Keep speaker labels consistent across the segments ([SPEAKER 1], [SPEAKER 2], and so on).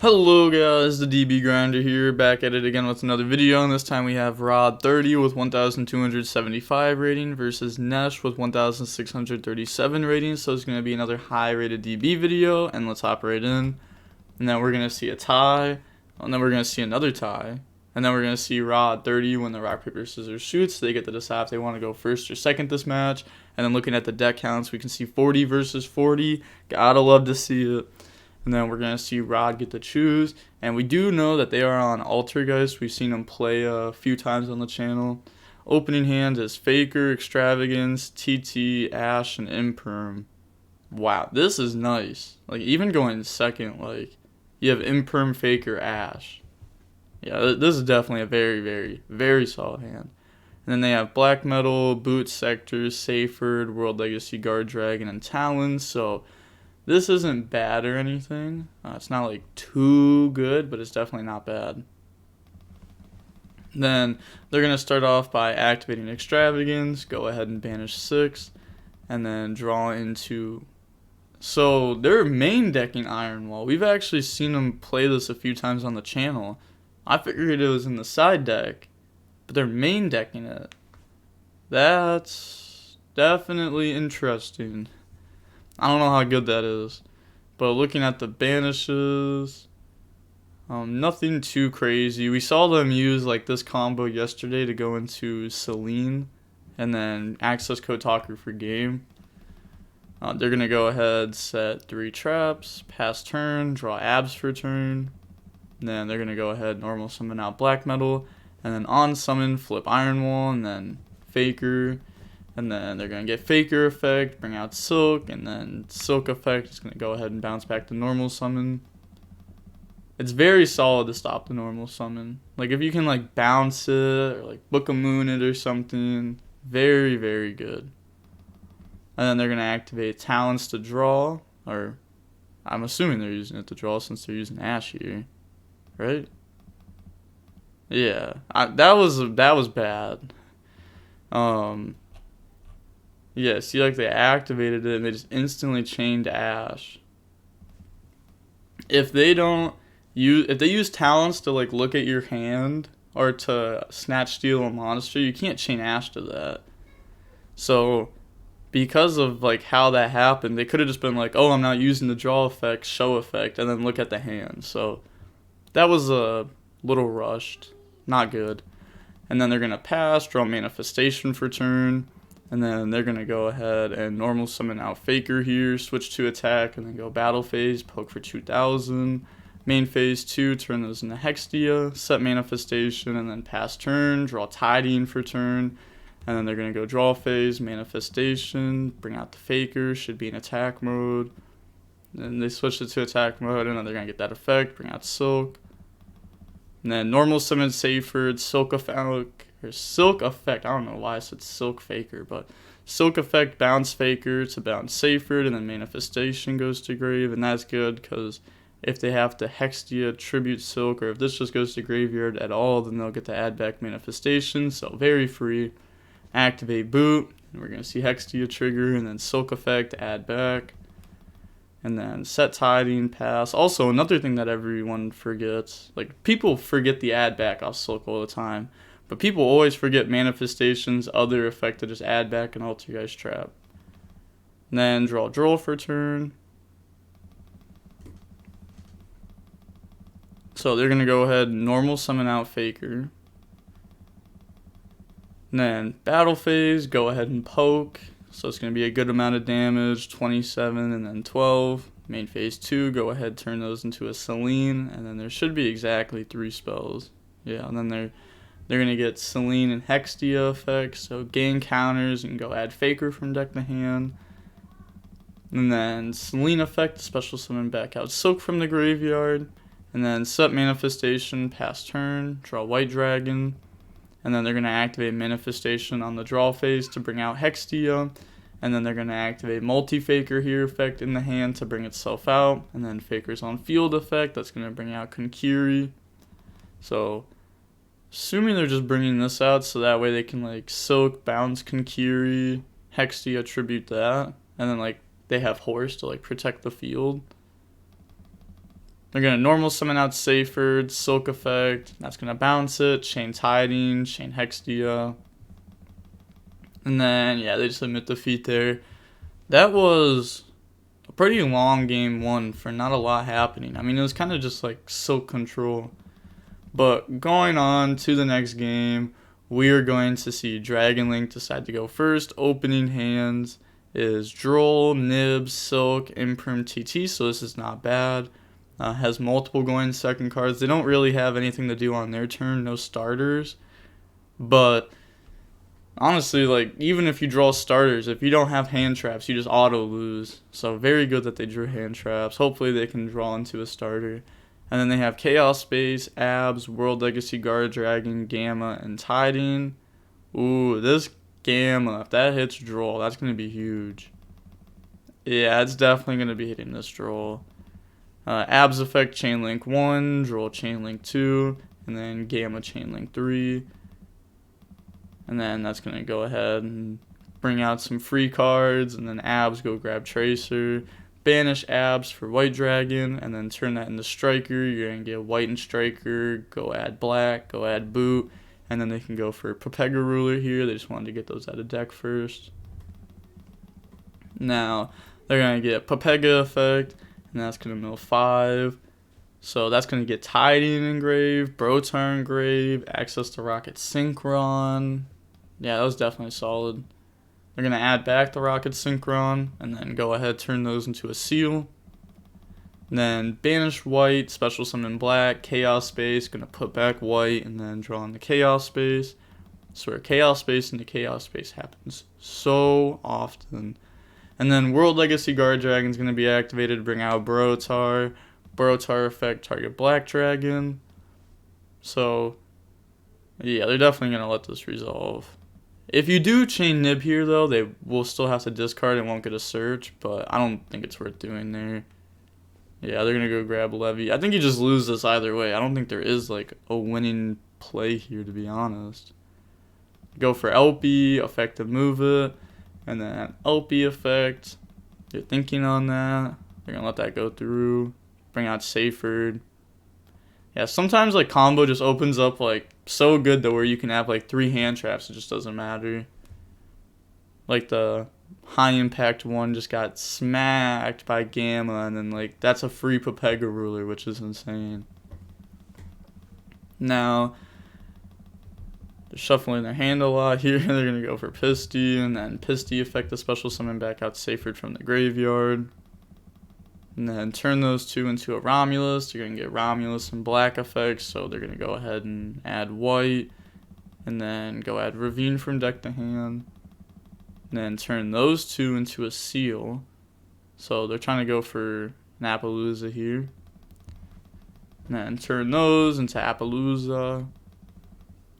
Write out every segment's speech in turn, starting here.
[SPEAKER 1] Hello guys, the DB Grinder here, back at it again with another video, and this time we have Rod 30 with 1,275 rating versus Nesh with 1,637 rating, so it's going to be another high rated DB video, and let's hop right in. And then we're going to see a tie, and then we're going to see another tie, and then we're going to see Rod 30 when the rock, paper, scissors shoots. They get to decide if they want to go first or second this match, and then looking at the deck counts, we can see 40 versus 40, gotta love to see it. And then we're going to see Rod get to choose. And we do know that they are on Altergeist. We've seen them play a few times on the channel. Opening hand is Faker, Extravagance, TT, Ash, and Imperm. Wow, this is nice. Like, even going second, like, you have Imperm, Faker, Ash. Yeah, this is definitely a very, very, very solid hand. And then they have Black Metal, Boot, Sector, Seyford, World Legacy, Guard Dragon, and Talons. So this isn't bad or anything. It's not like too good, but it's definitely not bad. Then they're going to start off by activating Extravagance, go ahead and banish 6, and then draw into... So they're main decking Iron Wall. We've actually seen them play this a few times on the channel. I figured it was in the side deck, but they're main decking it. That's definitely interesting. I don't know how good that is, but looking at the banishes, nothing too crazy. We saw them use like this combo yesterday to go into Celine and then access Kotaku for game. They're going to go ahead, set 3 traps, pass turn, draw abs for turn. And then they're going to go ahead, normal summon out Black Metal, and then on summon, flip Iron Wall, and then Faker. And then they're going to get Faker effect, bring out Silk, and then Silk effect is going to go ahead and bounce back to normal summon. It's very solid to stop the normal summon. Like, if you can, like, bounce it, or, like, Book of Moon it or something, very, very good. And then they're going to activate Talents to draw, or I'm assuming they're using it to draw since they're using Ash here, right? Yeah, that was bad. Yeah, see, like, they activated it and they just instantly chained Ash. If they use talents to, like, look at your hand or to snatch steal a monster, you can't chain Ash to that. So because of, like, how that happened, they could have just been like, oh, I'm not using the draw effect, show effect, and then look at the hand. So that was a little rushed, not good. And then they're gonna pass, draw manifestation for turn. And then they're going to go ahead and normal summon out Faker here, switch to attack, and then go battle phase, poke for 2,000. Main phase 2, turn those into Hextia, set manifestation, and then pass turn, draw Tidying for turn. And then they're going to go draw phase, manifestation, bring out the Faker, should be in attack mode. Then they switch it to attack mode, and then they're going to get that effect, bring out Silk. And then normal summon Seyford, Silk effect, I don't know why I said Silk Faker, but Silk effect, bounce Faker to bounce Seyford, and then manifestation goes to grave, and that's good, because if they have to Hextia, tribute Silk, or if this just goes to graveyard at all, then they'll get to add back manifestation, so very free. Activate boot, and we're going to see Hextia trigger, and then Silk effect, add back. And then set Tidying, pass. Also, another thing that everyone forgets, like, people forget the add back off Silk all the time, but people always forget manifestation's other effect to just add back an Altergeist trap. And then draw for turn. So they're going to go ahead and normal summon out Faker. And then battle phase, go ahead and poke. So it's going to be a good amount of damage, 27 and then 12. Main phase 2, go ahead, turn those into a Celine, and then there should be exactly 3 spells. Yeah, and then they're going to get Celine and Hextia effects, so gain counters and go add Faker from deck to hand. And then Celine effect, special summon back out Silk from the graveyard. And then set manifestation, pass turn, draw White Dragon. And then they're going to activate manifestation on the draw phase to bring out Hextia. And then they're going to activate multi-Faker here effect in the hand to bring itself out. And then Faker's on field effect, that's going to bring out Konkiri. So assuming they're just bringing this out so that way they can, like, Silk, bounce Konkiri, Hextia, tribute that. And then, like, they have Horse to, like, protect the field. They're going to normal summon out Seyfried, Silk Effect. That's going to bounce it. Chain Tiding, Chain Hextia. And then, yeah, they just limit defeat there. That was a pretty long game one for not a lot happening. I mean, it was kind of just like Silk Control. But going on to the next game, we are going to see Dragon Link decide to go first. Opening hands is Droll, Nib, Silk, Imperm, TT, so this is not bad. Has multiple going second cards. They don't really have anything to do on their turn, no starters. But honestly, like, even if you draw starters, if you don't have hand traps, you just auto lose. So very good that they drew hand traps. Hopefully they can draw into a starter. And then they have Chaos Space, Abs, World Legacy Guard Dragon, Gamma, and Tiding. Ooh, this Gamma, if that hits draw, that's going to be huge. Yeah, it's definitely going to be hitting this draw. Abs effect Chain Link 1, Droll Chain Link 2, and then Gamma Chain Link 3. And then that's going to go ahead and bring out some free cards, and then Abs go grab Tracer. Banish Abs for White Dragon, and then turn that into Striker. You're going to get White and Striker, go add Black, go add Boot, and then they can go for Pepega Ruler here. They just wanted to get those out of deck first. Now, they're going to get Pepega effect, and that's going to mill 5. So that's going to get Tiding engraved, Brotar engraved, access to Rocket Synchron. Yeah, that was definitely solid. They're going to add back the Rocket Synchron, and then go ahead turn those into a seal. And then banish White, special summon Black, Chaos Space, going to put back White, and then draw in the Chaos Space. I swear, Chaos Space into Chaos Space happens so often. And then World Legacy Guard Dragon is going to be activated to bring out Brotar. Brotar effect, target Black Dragon. So, yeah, they're definitely going to let this resolve. If you do chain Nib here, though, they will still have to discard and won't get a search, but I don't think it's worth doing there. Yeah, they're going to go grab Levy. I think you just lose this either way. I don't think there is, like, a winning play here, to be honest. Go for LP, effect to move it, and then LP effect. You're thinking on that. They're going to let that go through. Bring out Seyfried. Yeah, sometimes, like, combo just opens up, like, so good to where you can have, like, 3 hand traps. It just doesn't matter. Like, the high impact one just got smacked by Gamma, and then, like, that's a free Pepega Ruler, which is insane. Now, they're shuffling their hand a lot here. They're going to go for Pisty, and then Pisty effect the special summon back out Seyfried from the graveyard. And then turn those two into a Romulus. You're going to get Romulus and Black effects, so they're going to go ahead and add White. And then go add Ravine from deck to hand. And then turn those two into a seal. So they're trying to go for an Appaloosa here. And then turn those into Appaloosa.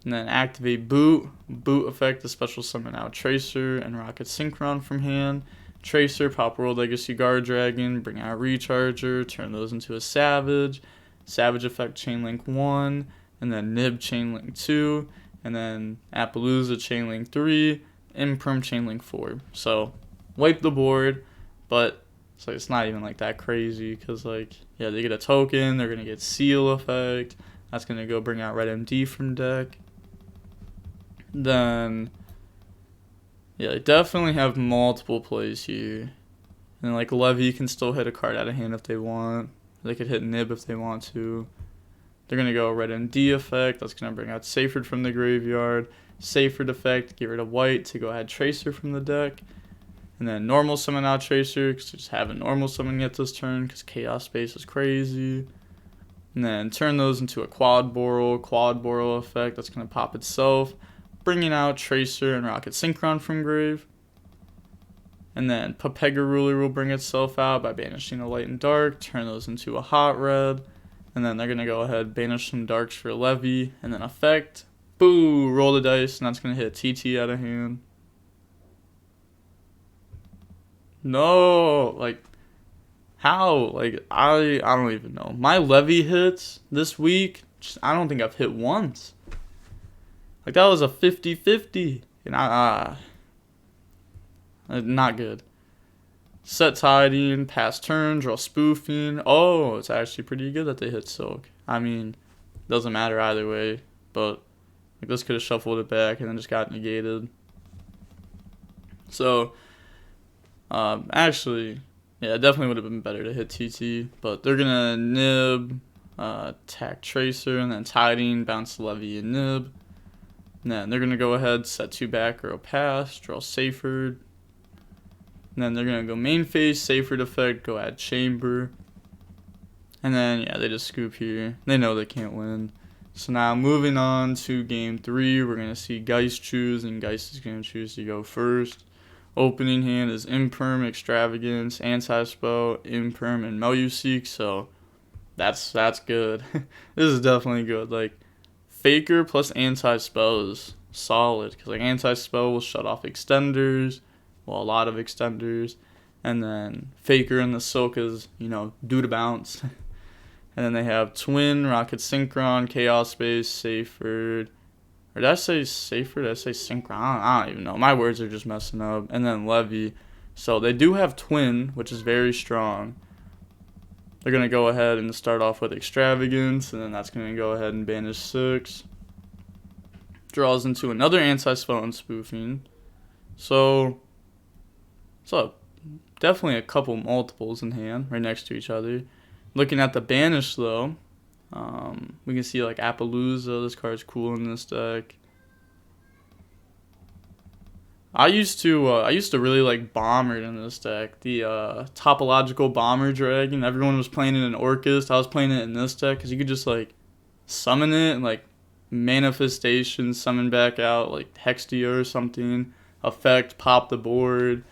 [SPEAKER 1] And then activate Boot. Boot effect, the special summon out Tracer and Rocket Synchron from hand. Tracer, pop World Legacy Guard Dragon, bring out Recharger, turn those into a Savage. Savage effect Chainlink 1, and then Nib Chainlink 2, and then Appaloosa Chainlink 3, Imperm Chainlink 4. So, wipe the board, but it's not even like that crazy, because, like, yeah, they get a token, they're going to get Seal effect, that's going to go bring out Red MD from deck. Then, yeah, they definitely have multiple plays here. And, like, Levy can still hit a card out of hand if they want. They could hit Nib if they want to. They're going to go Red MD effect. That's going to bring out Seyfried from the graveyard. Seyfried effect, get rid of White to go ahead Tracer from the deck. And then normal summon out Tracer, because they just haven't normal summon yet this turn, because Chaos Space is crazy. And then turn those into a Quad Boral effect. That's going to pop itself, bringing out Tracer and Rocket Synchron from grave. And then Pepega Ruler will bring itself out by banishing a light and dark, turn those into a hot red. And then they're going to go ahead, banish some darks for Levy, and then effect. Boo! Roll the dice, and that's going to hit TT out of hand. No! Like, how? Like, I don't even know. My Levy hits this week, I don't think I've hit once. Like, that was a 50-50. And not good. set tiding, pass turn, draw spoofing. Oh, it's actually pretty good that they hit silk. I mean, doesn't matter either way, but like, this could have shuffled it back and then just got negated. So, actually, yeah, it definitely would have been better to hit TT, but they're gonna nib, attack Tracer, and then tiding, bounce Levy and nib. And then they're gonna go ahead, set 2 back or pass, draw Saferd. And then they're gonna go main phase, Saferd effect, go add Chamber. And then yeah, they just scoop here. They know they can't win. So now moving on to game 3, we're gonna see Geist choose, and Geist is gonna choose to go first. Opening hand is Imperm, Extravagance, Anti-Spell, Imperm, and Meluseek, so that's good. This is definitely good. Like, Faker plus Anti-Spell is solid, because like Anti-Spell will shut off extenders, well, a lot of extenders, and then Faker and the Silk is, due to bounce. And then they have Twin, Rocket Synchron, Chaos Space, Saferd. Or did I say Saferd? Did I say Synchron? I don't even know. My words are just messing up. And then Levy. So they do have Twin, which is very strong. They're going to go ahead and start off with Extravagance, and then that's going to go ahead and banish 6. Draws into another Anti-Spell and Spoofing. So definitely a couple multiples in hand right next to each other. Looking at the banish, though, we can see like Appaloosa. This card's cool in this deck. I used to really like Bomber in this deck. The Topological Bomber Dragon. Everyone was playing it in Orchest. I was playing it in this deck because you could just like summon it and like Manifestation, summon back out like Hextia or something. Effect, pop the board.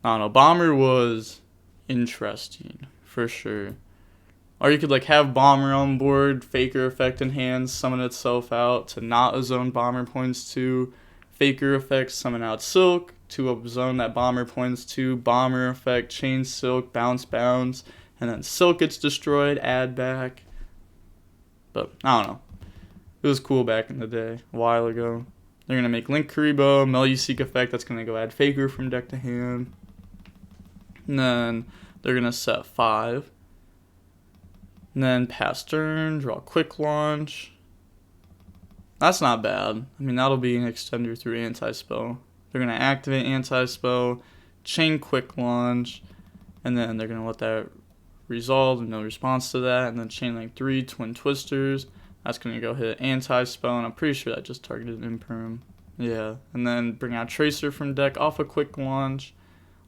[SPEAKER 1] I don't know. Bomber was interesting for sure. Or you could like have Bomber on board, Faker effect in hand, summon itself out to not a zone Bomber points to. Faker effect, summon out Silk to a zone that Bomber points to. Bomber effect, chain Silk, bounce, and then Silk gets destroyed, add back. But I don't know. It was cool back in the day, a while ago. They're going to make Link Kuriboh, Meluseek effect, that's going to go add Faker from deck to hand. And then they're going to set 5. And then pass turn, draw Quick Launch. That's not bad. I mean, that'll be an extender through Anti-Spell. They're going to activate Anti-Spell, chain Quick Launch, and then they're going to let that resolve and no response to that. And then chain Link 3, Twin Twisters. That's going to go hit Anti-Spell, and I'm pretty sure that just targeted Imperm. Yeah. And then bring out Tracer from deck off a Quick Launch.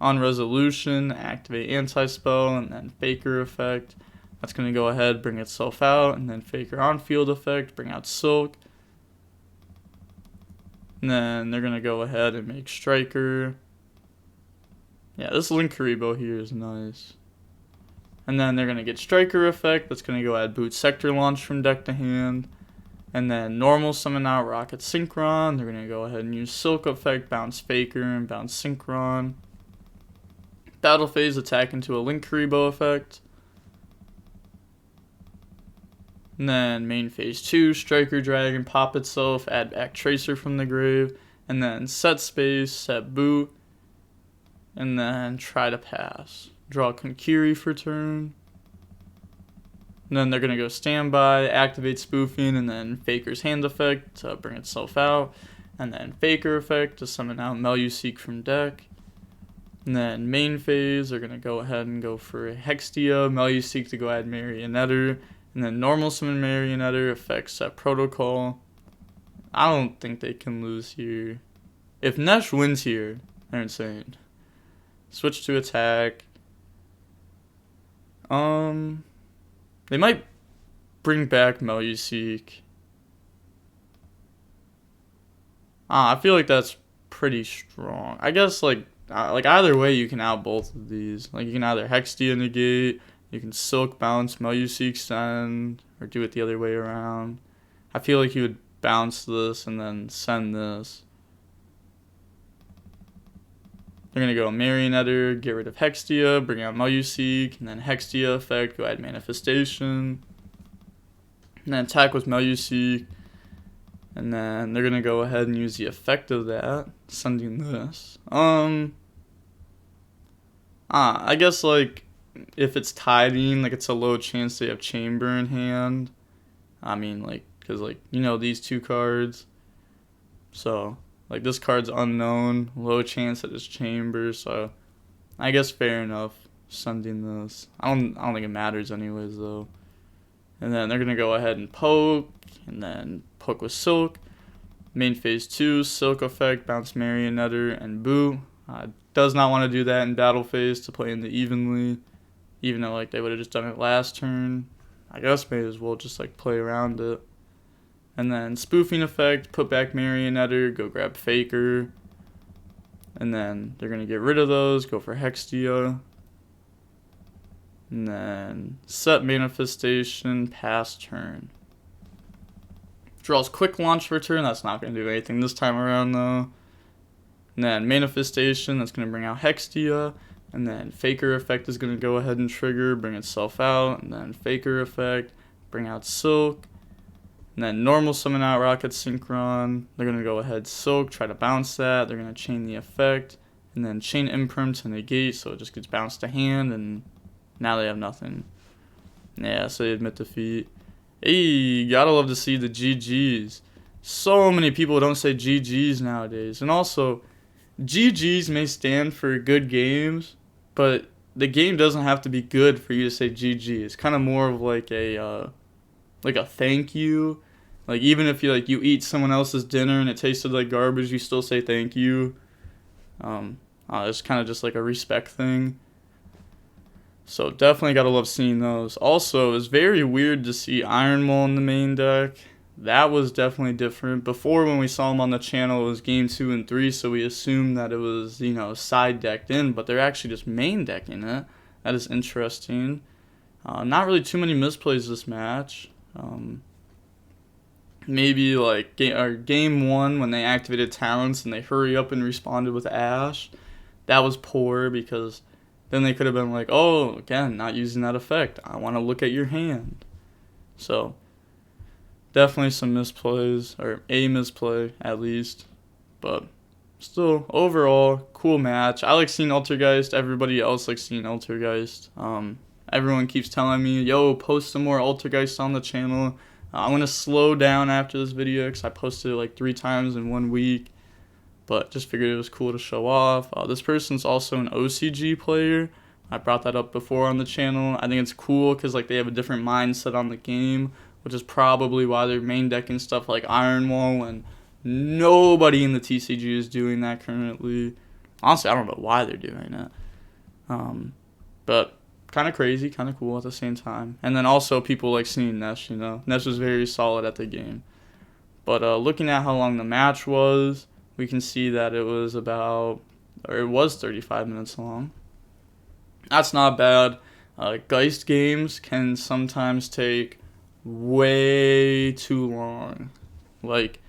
[SPEAKER 1] On Resolution, activate Anti-Spell, and then Faker effect. That's going to go ahead, bring itself out, and then Faker on field effect, bring out Silk. And then they're going to go ahead and make Striker. Yeah, this Link Kuriboh here is nice. And then they're going to get Striker effect. That's going to go ahead Boot Sector Launch from deck to hand. And then normal summon out Rocket Synchron. They're going to go ahead and use Silk effect, bounce Faker, and bounce Synchron. Battle phase attack into a Link Kuriboh effect. And then main phase 2, Striker Dragon, pop itself, add back Tracer from the grave, and then set space, set boot, and then try to pass. Draw Konkiri for turn. And then they're going to go standby, activate Spoofing, and then Faker's hand effect to bring itself out, and then Faker effect to summon out Meluseek from deck. And then main phase, they're going to go ahead and go for Hextia, Meluseek to go add Marionetter. And then normal summon Marionetter affects set protocol. I don't think they can lose here. If Nesh wins here, they're insane. Switch to attack. They might bring back Meluseek. I feel like that's pretty strong. I guess like either way you can out both of these. Like you can either Hextia negate. You can Silk bounce, Meluseek send, or do it the other way around. I feel like you would bounce this and then send this. They're going to go Marionetter, get rid of Hextia, bring out Meluseek, and then Hextia effect, go add Manifestation. And then attack with Meluseek. And then they're going to go ahead and use the effect of that, sending this. I guess like if it's tiding, like it's a low chance they have chamber in hand. I mean, like, because like you know these two cards, so like this card's unknown, low chance that it's chamber. So I guess fair enough sending this. I don't think it matters anyways though. And then they're gonna go ahead and poke, and then poke with Silk. Main phase 2, Silk effect, bounce Marionetter, and boot. Does not want to do that in battle phase to play in the evenly, even though like they would have just done it last turn. I guess may as well just like play around it. And then spoofing effect, put back Marionetter, go grab Faker. And then they're gonna get rid of those, go for Hextia. And then set manifestation, pass turn. Draws quick launch for turn. That's not going to do anything this time around though. And then manifestation, that's going to bring out Hextia. And then Faker effect is going to go ahead and trigger, bring itself out. And then Faker effect, bring out Silk. And then normal summon out Rocket Synchron. They're going to go ahead Silk, try to bounce that. They're going to chain the effect. And then chain Imperm to negate, so it just gets bounced to hand. And now they have nothing. Yeah, so they admit defeat. Hey, gotta love to see the GGs. So many people don't say GGs nowadays. And also, GGs may stand for good games, but the game doesn't have to be good for you to say GG. It's kind of more of like a thank you. Like even if you eat someone else's dinner and it tasted like garbage, you still say thank you. It's kind of just like a respect thing. So definitely gotta love seeing those. Also, it was very weird to see Iron Mole in the main deck. That was definitely different. Before, when we saw him on the channel, it was game 2 and 3, so we assumed that it was, side decked in, but they're actually just main decking it. That is interesting. Not really too many misplays this match. Maybe like game 1 when they activated talents and they hurry up and responded with Ash. That was poor because then they could have been like, oh, again, not using that effect. I want to look at your hand. So, definitely some misplays, or a misplay at least. But still, overall, cool match. I like seeing Altergeist. Everybody else likes seeing Altergeist. Everyone keeps telling me, yo, post some more Altergeist on the channel. I'm going to slow down after this video because I posted it like 3 times in 1 week. But just figured it was cool to show off. This person's also an OCG player. I brought that up before on the channel. I think it's cool because like they have a different mindset on the game, which is probably why they're main decking stuff like Iron Wall, and nobody in the TCG is doing that currently. Honestly, I don't know why they're doing it. But kind of crazy, kind of cool at the same time. And then also people like seeing Nesh, Nesh was very solid at the game. But looking at how long the match was, we can see that it was 35 minutes long. That's not bad. Geist games can sometimes take way too long. Like,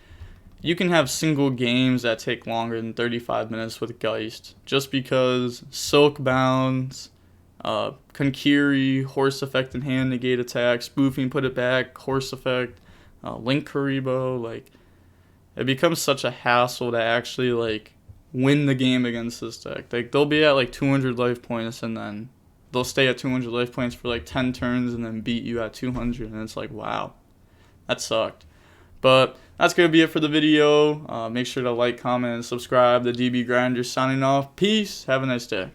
[SPEAKER 1] you can have single games that take longer than 35 minutes with Geist, just because Silk Bounds, Konkiri, Horse Effect in hand, negate attack, spoofing, put it back, Horse Effect, Link Karibo, like, it becomes such a hassle to actually like win the game against this deck. Like they'll be at like 200 life points and then they'll stay at 200 life points for like 10 turns and then beat you at 200, and it's like, wow, that sucked. But that's gonna be it for the video. Make sure to like, comment, and subscribe. The DB Grinder signing off. Peace. Have a nice day.